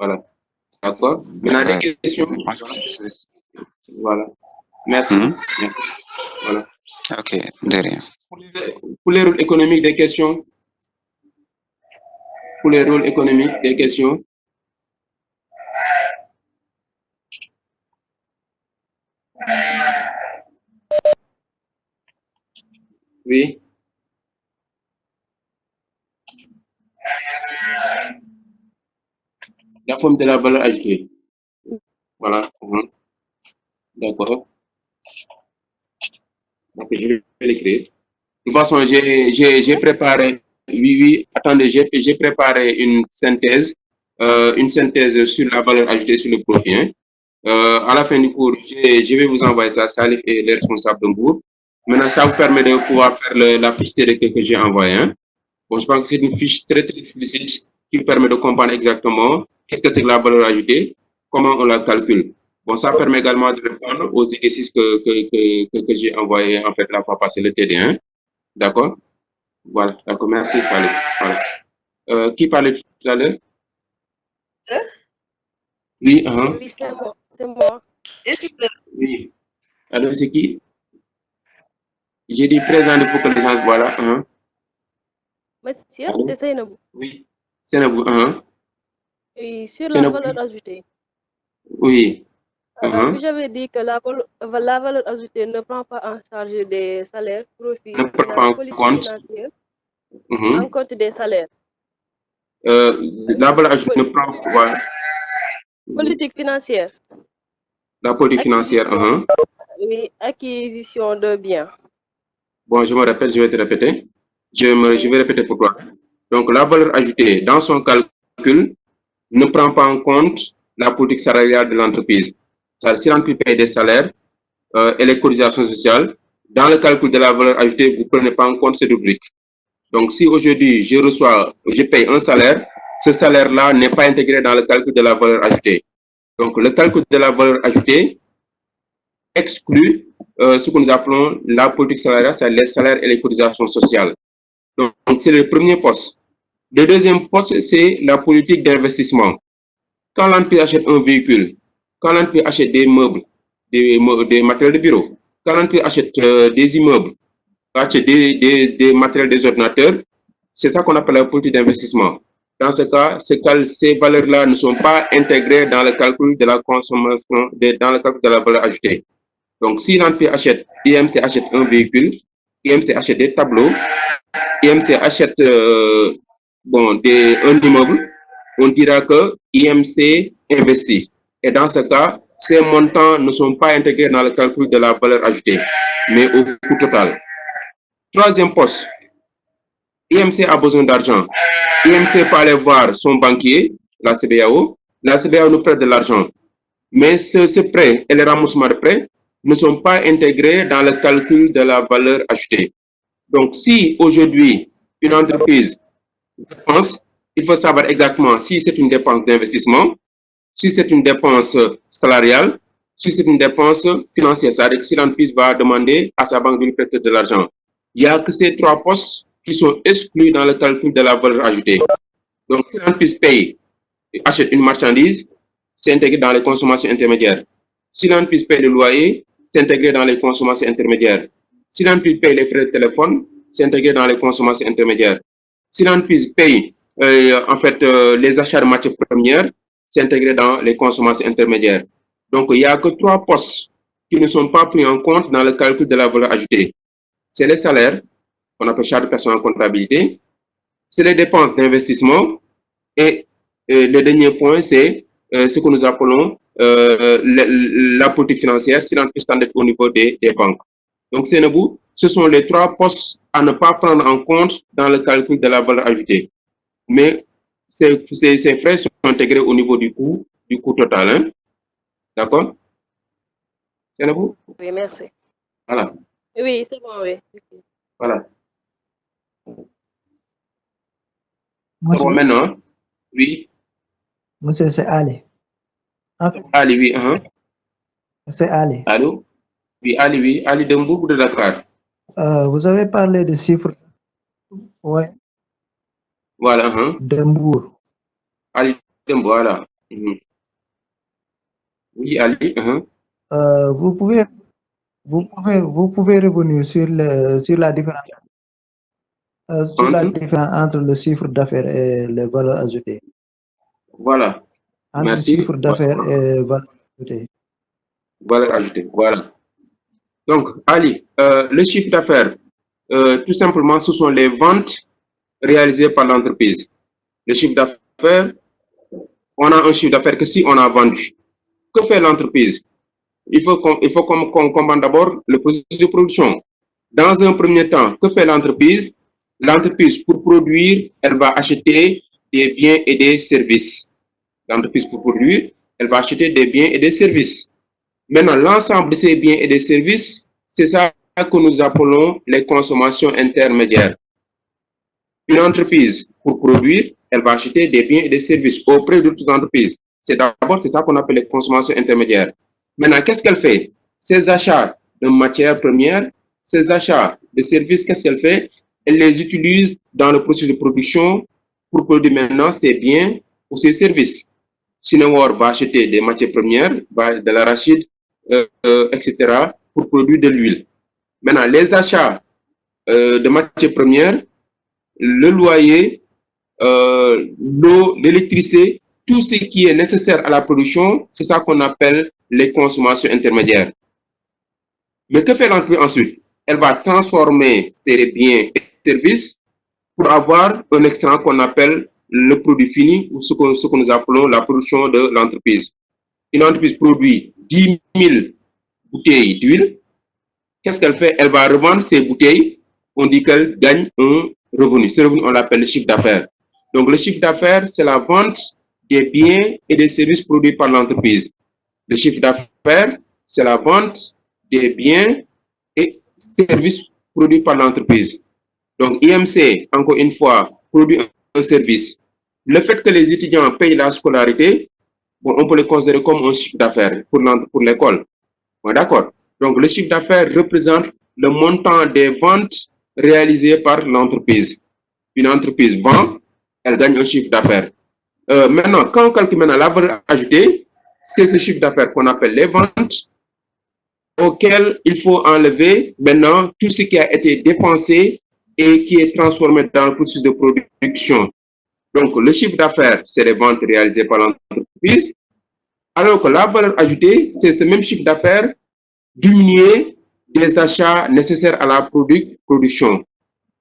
Voilà. D'accord. Maintenant, des Ouais. questions? Voilà. Merci. Merci. Voilà. Ok, de rien. Pour les rôles économiques, des questions? Pour les rôles économiques, des questions? Oui. La forme de la valeur ajoutée. Voilà. D'accord. Donc, je vais l'écrire. De toute façon, j'ai préparé, oui, oui, attendez, j'ai préparé une synthèse sur la valeur ajoutée sur le profit. Hein. À la fin du cours, je vais vous envoyer ça, Salif et les responsables de cours. Maintenant, ça vous permet de pouvoir faire la fiche TDK que j'ai envoyée. Hein. Bon, je pense que c'est une fiche très, très explicite qui permet de comprendre exactement qu'est-ce que c'est que la valeur ajoutée, comment on la calcule. Bon, ça permet également de répondre aux exercices que j'ai envoyés en fait la fois passée, le TD1. D'accord? Voilà, d'accord, merci, Salif. Voilà. Qui parlait tout à l'heure? Oui, Oui, c'est moi. oui. Alors, c'est qui? J'ai dit présent de pour connaissance, voilà. Monsieur, Allô? c'est Seynabou. Oui, c'est vous. Et sur C'est la valeur vous. ajoutée, Oui. puis j'avais dit que la valeur ajoutée ne prend pas en charge des salaires, Ne profits, prend pas en politique compte. financière, en compte des salaires. La valeur ajoutée ne prend pas. Politique financière, La politique financière. oui, acquisition de biens. Bon, je me répète, je vais te répéter. Je vais répéter pour toi. Donc, la valeur ajoutée, dans son calcul, ne prend pas en compte la politique salariale de l'entreprise. Si l'entreprise paye des salaires et les cotisations sociales, dans le calcul de la valeur ajoutée, vous ne prenez pas en compte ces rubriques. Donc, si aujourd'hui je paye un salaire, ce salaire-là n'est pas intégré dans le calcul de la valeur ajoutée. Donc, le calcul de la valeur ajoutée exclut ce que nous appelons la politique salariale, c'est les salaires et les cotisations sociales. Donc, c'est le premier poste. Le deuxième poste, c'est la politique d'investissement. Quand l'entreprise achète un véhicule, quand l'entreprise achète des meubles, des matériels de bureau, quand l'entreprise achète des immeubles, achète des matériels, des ordinateurs, c'est ça qu'on appelle la politique d'investissement. Dans ce cas, ces valeurs-là ne sont pas intégrées dans le calcul de la consommation, dans le calcul de la valeur ajoutée. Donc, si l'entreprise achète, IMC achète un véhicule, IMC achète des tableaux, IMC achète un immeuble, on dira que IMC investit. Et dans ce cas, ces montants ne sont pas intégrés dans le calcul de la valeur ajoutée, mais au coût total. Troisième poste, IMC a besoin d'argent. IMC peut aller voir son banquier, la CBAO. La CBAO nous prête de l'argent. Mais ce prêt et les remboursements de prêt ne sont pas intégrés dans le calcul de la valeur ajoutée. Donc, si aujourd'hui, une entreprise dépense, il faut savoir exactement si c'est une dépense d'investissement, si c'est une dépense salariale, si c'est une dépense financière, c'est-à-dire que si l'entreprise va demander à sa banque de lui prêter de l'argent. Il n'y a que ces trois postes qui sont exclus dans le calcul de la valeur ajoutée. Donc, si l'entreprise paye, achète une marchandise, c'est intégré dans les consommations intermédiaires. Si l'entreprise paye le loyer, c'est intégré dans les consommations intermédiaires. Si l'entreprise paye les frais de téléphone, c'est intégré dans les consommations intermédiaires. Si l'entreprise paye les achats de matières premières, c'est intégré dans les consommations intermédiaires. Donc, il n'y a que trois postes qui ne sont pas pris en compte dans le calcul de la valeur ajoutée. C'est les salaires, qu'on appelle charges de personnes en comptabilité, c'est les dépenses d'investissement et le dernier point, c'est ce que nous appelons la politique financière si l'entreprise s'endette au niveau des banques. Donc, ce sont les trois postes à ne pas prendre en compte dans le calcul de la valeur ajoutée. Mais ces frais sont intégrés au niveau du coût total. Hein? D'accord? Sénabou? Oui, merci. Voilà. Oui, c'est bon, oui. Voilà. Monsieur, Bon, maintenant, oui. monsieur, c'est Ali. Ali, oui. C'est Ali. Allô? Oui, Ali de Mbour de Dakar. Vous avez parlé de chiffres. Oui. Voilà. De Mbour. Ali de Mbour, voilà. Mhm. Oui, Ali. Vous pouvez, vous pouvez revenir sur la différence, Entre, entre le chiffre d'affaires et les valeurs ajoutées. voilà. Entre Merci. chiffre d'affaires et valeurs ajoutées. Valeur ajoutée. Voilà. Donc, Ali, le chiffre d'affaires, tout simplement, ce sont les ventes réalisées par l'entreprise. Le chiffre d'affaires, on a un chiffre d'affaires que si on a vendu. Que fait l'entreprise? Il faut qu'on comprenne d'abord le processus de production. Dans un premier temps, que fait l'entreprise? L'entreprise, pour produire, elle va acheter des biens et des services. L'entreprise, pour produire, elle va acheter des biens et des services. Maintenant, l'ensemble de ces biens et des services, c'est ça que nous appelons les consommations intermédiaires. Une entreprise, pour produire, elle va acheter des biens et des services auprès d'autres entreprises. C'est ça qu'on appelle les consommations intermédiaires. Maintenant, qu'est-ce qu'elle fait? Ces achats de matières premières, ces achats de services, qu'est-ce qu'elle fait? Elle les utilise dans le processus de production pour produire maintenant ses biens ou ses services. Sinewar va acheter des matières premières, de l'arachide, etc., pour produire de l'huile. Maintenant, les achats de matières premières, le loyer, l'eau, l'électricité, tout ce qui est nécessaire à la production, c'est ça qu'on appelle les consommations intermédiaires. Mais que fait l'entreprise ensuite? Elle va transformer ses biens et services pour avoir un extrait qu'on appelle le produit fini, ou ce que nous appelons la production de l'entreprise. Une entreprise produit 10 000 bouteilles d'huile. Qu'est-ce qu'elle fait? Elle va revendre ces bouteilles. On dit qu'elle gagne un revenu. Ce revenu, on l'appelle le chiffre d'affaires. Donc, le chiffre d'affaires, c'est la vente des biens et des services produits par l'entreprise. Le chiffre d'affaires, c'est la vente des biens et services produits par l'entreprise. Donc, IMC, encore une fois, produit un service. Le fait que les étudiants payent la scolarité, bon, on peut le considérer comme un chiffre d'affaires pour l'école. Bon, d'accord. Donc, le chiffre d'affaires représente le montant des ventes réalisées par l'entreprise. Une entreprise vend, elle gagne un chiffre d'affaires. Maintenant, quand on calcule maintenant la valeur ajoutée, c'est ce chiffre d'affaires qu'on appelle les ventes, auquel il faut enlever maintenant tout ce qui a été dépensé et qui est transformé dans le processus de production. Donc, le chiffre d'affaires, c'est les ventes réalisées par l'entreprise, alors que la valeur ajoutée, c'est ce même chiffre d'affaires diminué des achats nécessaires à la production.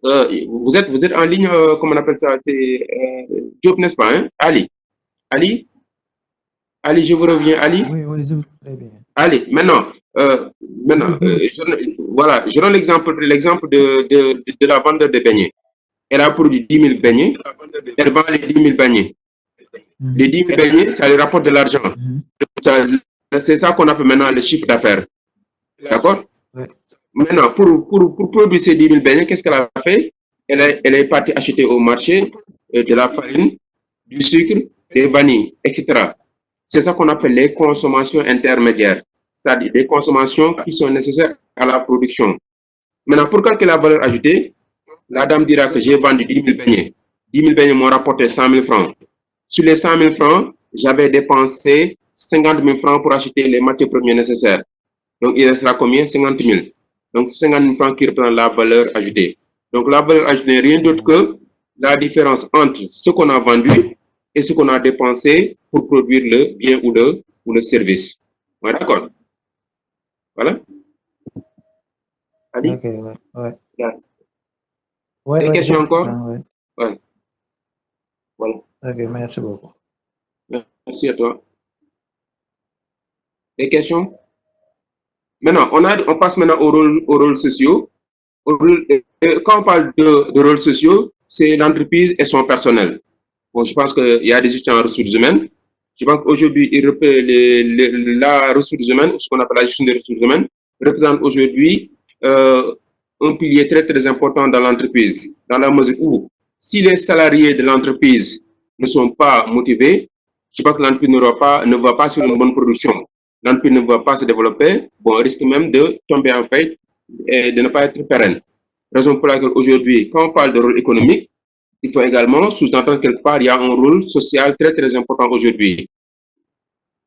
Vous êtes en ligne, comment on appelle ça? C'est Job, n'est-ce pas? Hein? Ali, je vous reviens, Ali. Oui, oui, je vous très bien. Allez, maintenant, voilà, je donne l'exemple de la vente de beignets. Elle a produit 10 000 beignets, elle vend les 10 000 beignets. Les 10 000 beignets, ça lui rapporte de l'argent. C'est ça qu'on appelle maintenant le chiffre d'affaires. D'accord? Ouais. Maintenant, pour produire ces 10 000 beignets, qu'est-ce qu'elle a fait? Elle est partie acheter au marché de la farine, du sucre, des vanilles, etc. C'est ça qu'on appelle les consommations intermédiaires, c'est-à-dire des consommations qui sont nécessaires à la production. Maintenant, pour calculer la valeur ajoutée, la dame dira que j'ai vendu 10 000 beignets. 10 000 beignets m'ont rapporté 100 000 francs. Sur les 100 000 francs, j'avais dépensé 50 000 francs pour acheter les matières premières nécessaires. Donc, il restera combien? 50 000. Donc, 50 000 francs qui représentent la valeur ajoutée. Donc, la valeur ajoutée n'est rien d'autre que la différence entre ce qu'on a vendu et ce qu'on a dépensé pour produire le bien ou le service. Ouais, d'accord. Voilà. Ali? Ok, ouais, ouais. Yeah. Ouais, Des ouais, questions encore? ouais. Ouais. Voilà. Ok, merci beaucoup. Merci à toi. Des questions? Maintenant, on passe maintenant aux rôles sociaux. Quand on parle de rôles sociaux, c'est l'entreprise et son personnel. Bon, je pense qu'il y a des étudiants en ressources humaines. Je pense qu'aujourd'hui, la ressource humaine, ce qu'on appelle la gestion des ressources humaines, représente aujourd'hui un pilier très, très important dans l'entreprise, dans la mesure où si les salariés de l'entreprise ne sont pas motivés, je pense que l'entreprise ne va pas sur une bonne production. L'entreprise ne va pas se développer, bon, on risque même de tomber en faillite et de ne pas être pérenne. Raison pour laquelle aujourd'hui, quand on parle de rôle économique, il faut également sous-entendre quelque part, il y a un rôle social très, très important aujourd'hui.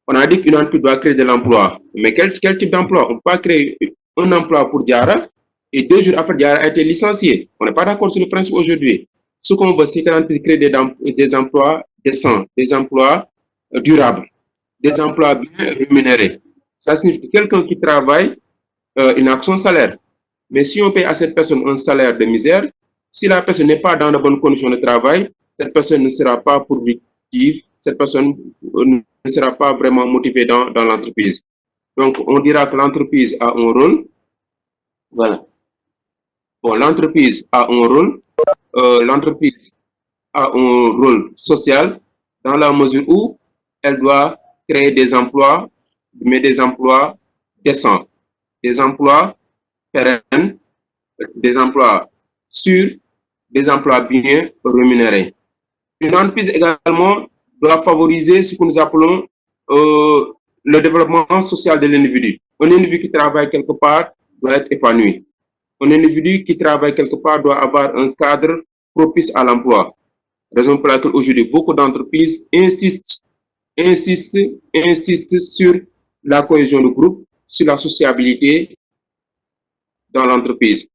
On a dit qu'une entreprise doit créer de l'emploi. Mais quel type d'emploi? On ne peut pas créer un emploi pour Diara et 2 jours après, Diara a été licencié. On n'est pas d'accord sur le principe aujourd'hui. Ce qu'on veut, c'est que l'entreprise crée des emplois décents, des emplois durables, des emplois bien rémunérés. Ça signifie que quelqu'un qui travaille, il n'a que son salaire. Mais si on paye à cette personne un salaire de misère, si la personne n'est pas dans de bonnes conditions de travail, cette personne ne sera pas productive, cette personne ne sera pas vraiment motivée dans l'entreprise. Donc, on dira que l'entreprise a un rôle. Voilà. Bon, l'entreprise a un rôle. L'entreprise a un rôle social dans la mesure où elle doit créer des emplois, mais des emplois décents, des emplois pérennes, des emplois sûrs, des emplois bien rémunérés. Une entreprise également doit favoriser ce que nous appelons le développement social de l'individu. Un individu qui travaille quelque part doit être épanoui. Un individu qui travaille quelque part doit avoir un cadre propice à l'emploi. Raison pour laquelle aujourd'hui beaucoup d'entreprises insistent sur la cohésion de groupe, sur la sociabilité dans l'entreprise.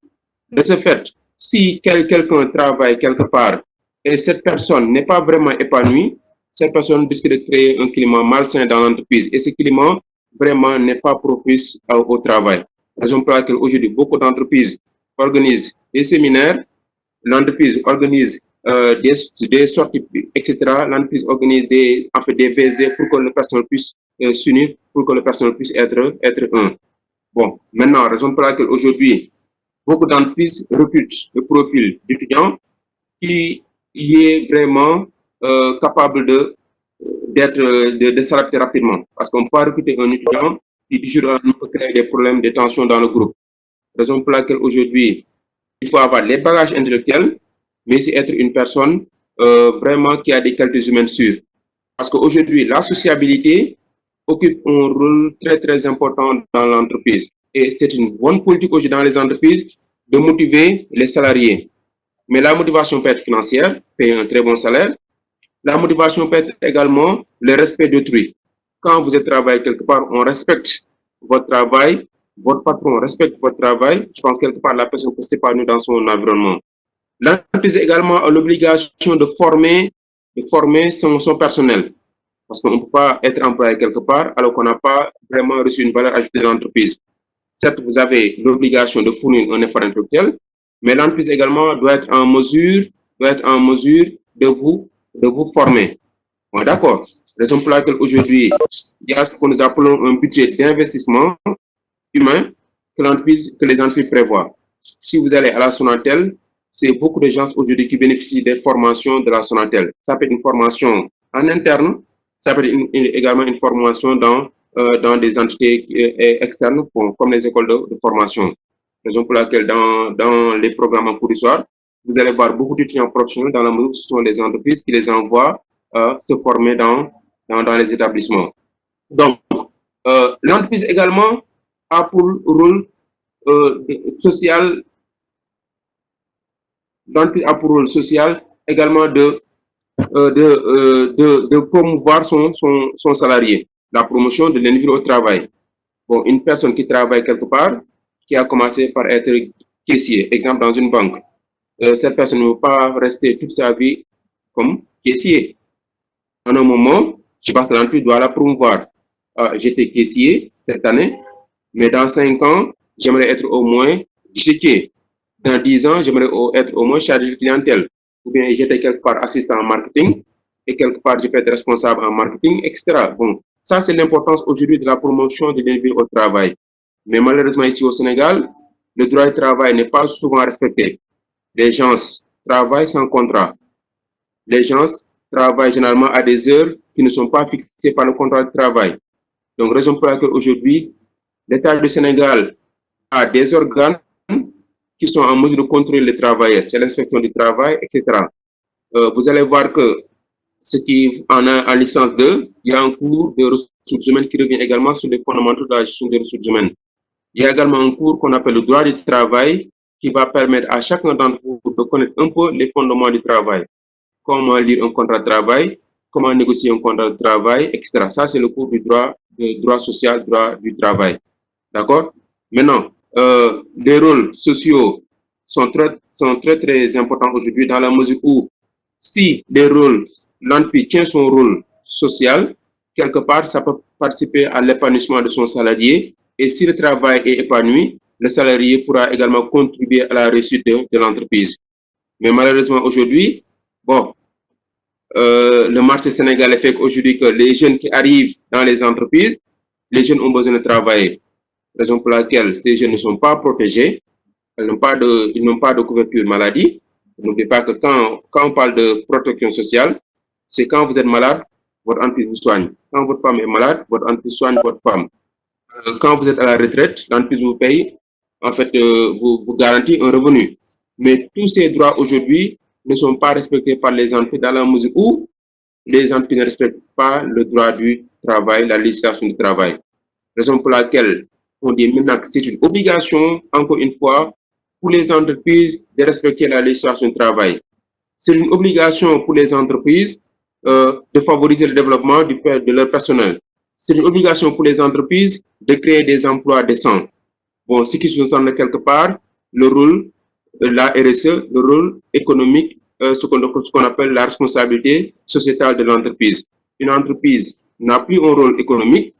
De ce fait, si quelqu'un travaille quelque part et cette personne n'est pas vraiment épanouie, cette personne risque de créer un climat malsain dans l'entreprise et ce climat vraiment n'est pas propice au travail. Raison pour laquelle aujourd'hui beaucoup d'entreprises organisent des séminaires, l'entreprise organise des sorties, etc. L'entreprise organise des VSD pour que le personnel puisse s'unir, pour que le personnel puisse être un. Bon, maintenant, raison pour laquelle aujourd'hui, beaucoup d'entreprises recrutent le profil d'étudiants qui est vraiment capable de s'adapter rapidement. Parce qu'on peut pas recruter un étudiant qui, du jour au lendemain, peut créer des problèmes de tension dans le groupe. Raison pour laquelle aujourd'hui, il faut avoir les bagages intellectuels, mais c'est être une personne vraiment qui a des qualités humaines sûres. Parce qu'aujourd'hui, la sociabilité occupe un rôle très, très important dans l'entreprise. Et c'est une bonne politique aujourd'hui dans les entreprises de motiver les salariés. Mais la motivation peut être financière, payer un très bon salaire. La motivation peut être également le respect d'autrui. Quand vous êtes travaillé quelque part, on respecte votre travail, votre patron respecte votre travail. Je pense quelque part la personne peut s'épanouir dans son environnement. L'entreprise également a l'obligation de former son personnel. Parce qu'on ne peut pas être employé quelque part alors qu'on n'a pas vraiment reçu une valeur ajoutée de l'entreprise. Certes, vous avez l'obligation de fournir un effort intellectuel, mais l'entreprise également doit être en mesure de vous former. Bon, d'accord. Raison pour laquelle aujourd'hui, il y a ce que nous appelons un budget d'investissement humain que les entreprises prévoient. Si vous allez à la Sonatel, c'est beaucoup de gens aujourd'hui qui bénéficient des formations de la Sonatel. Ça peut être une formation en interne, ça peut être également une formation dans des entités externes, comme les écoles de formation. Raison pour laquelle dans les programmes en cours du soir, vous allez voir beaucoup d'étudiants professionnels dans la mesure où ce sont des entreprises qui les envoient se former dans les établissements. Donc, l'entreprise également a pour rôle social, l'entreprise a pour rôle social également de promouvoir son salarié, la promotion de l'individu au travail. Bon, une personne qui travaille quelque part, qui a commencé par être caissier, exemple dans une banque, cette personne ne veut pas rester toute sa vie comme caissier. En un moment, je pense que l'entreprise doit la promouvoir. J'étais caissier cette année, mais dans 5 ans, j'aimerais être au moins guichetier. Dans 10 ans, j'aimerais être au moins chargé de clientèle. Ou bien j'étais quelque part assistant en marketing, et quelque part je peux être responsable en marketing, etc. Bon, ça c'est l'importance aujourd'hui de la promotion de l'individu au travail. Mais malheureusement ici au Sénégal, le droit du travail n'est pas souvent respecté. Les gens travaillent sans contrat. Les gens travaillent généralement à des heures qui ne sont pas fixées par le contrat de travail. Donc, raison pour laquelle aujourd'hui, l'État du Sénégal a des organes qui sont en mesure de contrôler les travailleurs. C'est l'inspection du travail, etc. Vous allez voir que ce qui en a en licence 2, il y a un cours de ressources humaines qui revient également sur les fondamentaux de la gestion des ressources humaines. Il y a également un cours qu'on appelle le droit du travail qui va permettre à chacun d'entre vous de connaître un peu les fondements du travail. Comment lire un contrat de travail, comment négocier un contrat de travail, etc. Ça, c'est le cours du droit social, droit du travail. D'accord? Maintenant, les rôles sociaux sont très importants aujourd'hui dans la mesure où si l'entreprise tient son rôle social, quelque part, ça peut participer à l'épanouissement de son salarié. Et si le travail est épanoui, le salarié pourra également contribuer à la réussite de l'entreprise. Mais malheureusement, aujourd'hui, bon, le marché sénégalais fait qu'aujourd'hui que les jeunes qui arrivent dans les entreprises, les jeunes ont besoin de travailler. Raison pour laquelle ces jeunes ne sont pas protégés, ils n'ont pas de couverture maladie. N'oubliez pas que quand on parle de protection sociale, c'est quand vous êtes malade, votre entreprise vous soigne. Quand votre femme est malade, votre entreprise soigne votre femme. Quand vous êtes à la retraite, l'entreprise vous paye, en fait, vous garantit un revenu. Mais tous ces droits aujourd'hui ne sont pas respectés par les entreprises dans la mesure où les entreprises ne respectent pas le droit du travail, la législation du travail. Raison pour laquelle on dit maintenant que c'est une obligation, encore une fois, pour les entreprises de respecter la législation du travail. C'est une obligation pour les entreprises de favoriser le développement de leur personnel. C'est une obligation pour les entreprises de créer des emplois décents. Bon, ce qui sous-entend quelque part le rôle de la RSE, le rôle économique, ce qu'on appelle la responsabilité sociétale de l'entreprise. Une entreprise n'a plus un rôle économique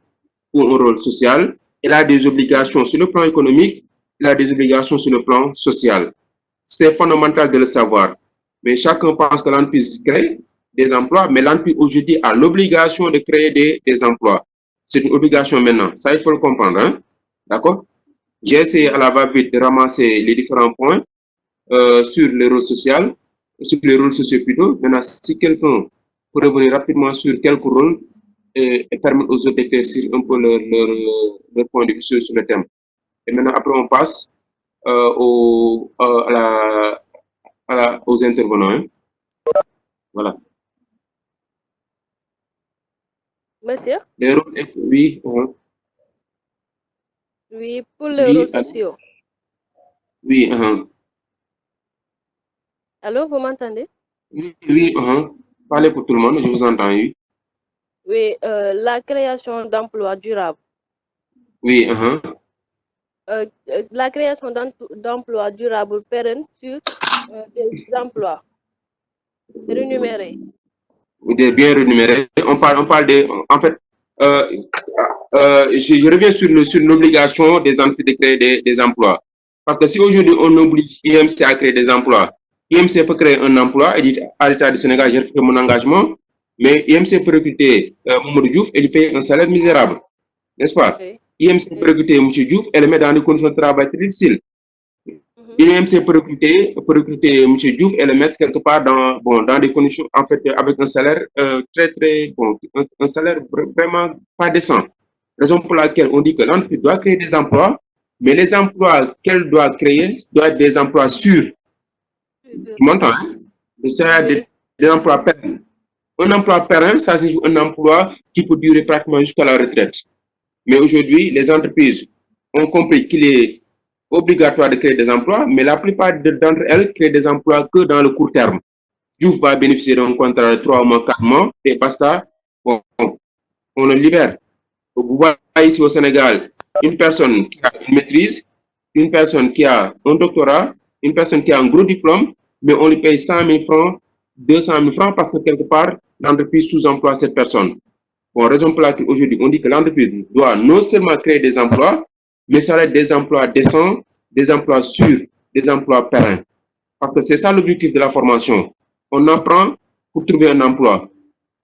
ou un rôle social, elle a des obligations sur le plan économique, elle a des obligations sur le plan social. C'est fondamental de le savoir. Mais chacun pense que l'entreprise crée des emplois, mais l'entreprise aujourd'hui a l'obligation de créer des emplois. C'est une obligation maintenant. Ça, il faut le comprendre. Hein? D'accord? J'ai essayé à la va-vite de ramasser les différents points sur les rôles sociaux, sur les rôles sociaux plutôt. Maintenant, si quelqu'un peut revenir rapidement sur quelques rôles et permettre aux autres d'éclaircir un peu leur point de vue sur le thème. Et maintenant, après, on passe aux intervenants. Hein. Voilà. Monsieur? Les rôles, oui. Oui, pour les rôles sociaux. Oui. Allô, vous m'entendez? Oui. Parlez pour tout le monde, je vous entends, oui. Oui, la création d'emplois durables. Oui. La création d'emplois durables pérennes sur des emplois rémunérés. Des bien rémunérés. On parle en fait, je reviens sur l'obligation des entreprises de créer des emplois. Parce que si aujourd'hui on oblige IMC à créer des emplois, IMC peut créer un emploi et dit à l'État du Sénégal, j'ai fait mon engagement, mais IMC peut recruter Mamadou Diouf et lui payer un salaire misérable. N'est-ce pas? Oui. IMC peut recruter M. Diouf et le mettre dans des conditions de travail très difficiles. IMC peut recruter M. Diouf et le mettre quelque part dans des conditions, en fait, avec un salaire un salaire vraiment pas décent. Raison pour laquelle on dit que l'entreprise doit créer des emplois, mais les emplois qu'elle doit créer doivent être des emplois sûrs. Tu m'entends? C'est des emplois pérennes. Un emploi pérenne, ça signifie un emploi qui peut durer pratiquement jusqu'à la retraite. Mais aujourd'hui, les entreprises ont compris qu'il est obligatoire de créer des emplois, mais la plupart d'entre elles créent des emplois que dans le court terme. Diouf va bénéficier d'un contrat de 3 mois, 4 mois, et basta, on le libère. Vous voyez ici au Sénégal, une personne qui a une maîtrise, une personne qui a un doctorat, une personne qui a un gros diplôme, mais on lui paye 100 000 francs, 200 000 francs parce que quelque part, l'entreprise sous-emploie cette personne. Bon, raison pour laquelle aujourd'hui, on dit que l'entreprise doit non seulement créer des emplois, mais ça va être des emplois décents, des emplois sûrs, des emplois pérennes. Parce que c'est ça l'objectif de la formation. On apprend pour trouver un emploi.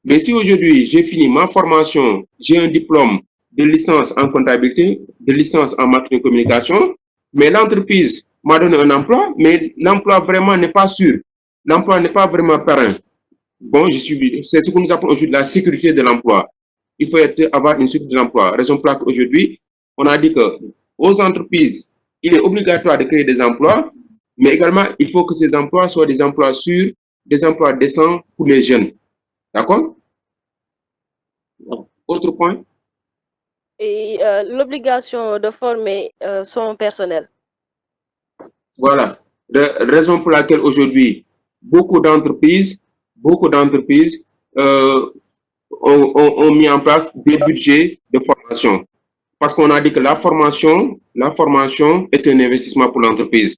Mais si aujourd'hui, j'ai fini ma formation, j'ai un diplôme de licence en comptabilité, de licence en marketing et communication, mais l'entreprise m'a donné un emploi, mais l'emploi vraiment n'est pas sûr. L'emploi n'est pas vraiment pérenne. Bon, c'est ce que nous appelons aujourd'hui la sécurité de l'emploi. Il faut avoir une sécurité de l'emploi. Raison pour laquelle aujourd'hui, on a dit que aux entreprises, il est obligatoire de créer des emplois, mais également, il faut que ces emplois soient des emplois sûrs, des emplois décents pour les jeunes. D'accord? Autre point? Et l'obligation de former son personnel. Voilà. Raison pour laquelle aujourd'hui, beaucoup d'entreprises ont mis en place des budgets de formation. Parce qu'on a dit que la formation est un investissement pour l'entreprise.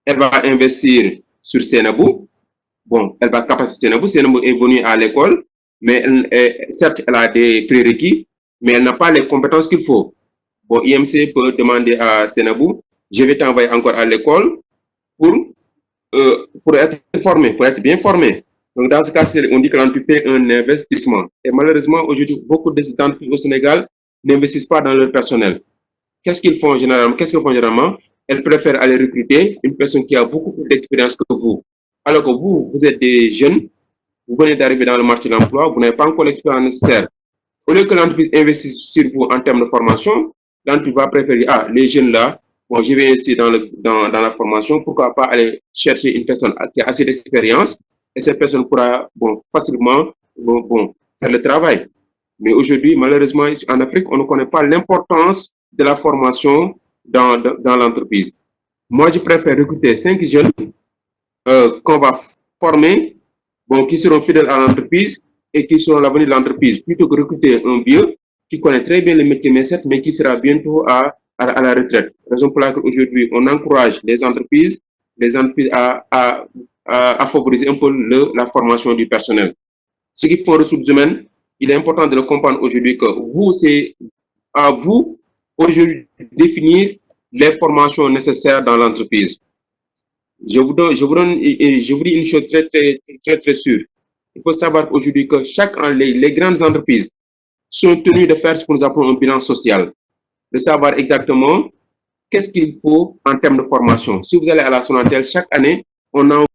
Elle va investir sur Sénabou. Bon, elle va capaciter Sénabou. Sénabou est venue à l'école, mais certes, elle a des prérequis, mais elle n'a pas les compétences qu'il faut. Bon, IMC peut demander à Sénabou, je vais t'envoyer encore à l'école pour être formé, pour être bien formé. Donc, dans ce cas, on dit que l'entreprise fait un investissement. Et malheureusement, aujourd'hui, beaucoup d'entreprises au Sénégal n'investissent pas dans leur personnel. Qu'est-ce qu'ils font généralement? Elles préfèrent aller recruter une personne qui a beaucoup plus d'expérience que vous. Alors que vous êtes des jeunes, vous venez d'arriver dans le marché de l'emploi, vous n'avez pas encore l'expérience nécessaire. Au lieu que l'entreprise investisse sur vous en termes de formation, l'entreprise va préférer, les jeunes là, bon, je vais investir dans la formation, pourquoi pas aller chercher une personne qui a assez d'expérience et cette personne pourra facilement faire le travail. Mais aujourd'hui, malheureusement, en Afrique, on ne connaît pas l'importance de la formation dans l'entreprise. Moi, je préfère recruter 5 jeunes qu'on va former, qui seront fidèles à l'entreprise et qui seront l'avenir de l'entreprise, plutôt que recruter un vieux qui connaît très bien le métier, mais qui sera bientôt à la retraite. Raison pour laquelle aujourd'hui, on encourage les entreprises à favoriser un peu la formation du personnel. Ce qui font ressources humaines, il est important de le comprendre aujourd'hui que c'est à vous aujourd'hui de définir les formations nécessaires dans l'entreprise. Je vous dis une chose très sûre. Il faut savoir aujourd'hui que les grandes entreprises sont tenues de faire ce que nous appelons un bilan social, de savoir exactement qu'est-ce qu'il faut en termes de formation. Si vous allez à la Sonatel, chaque année, on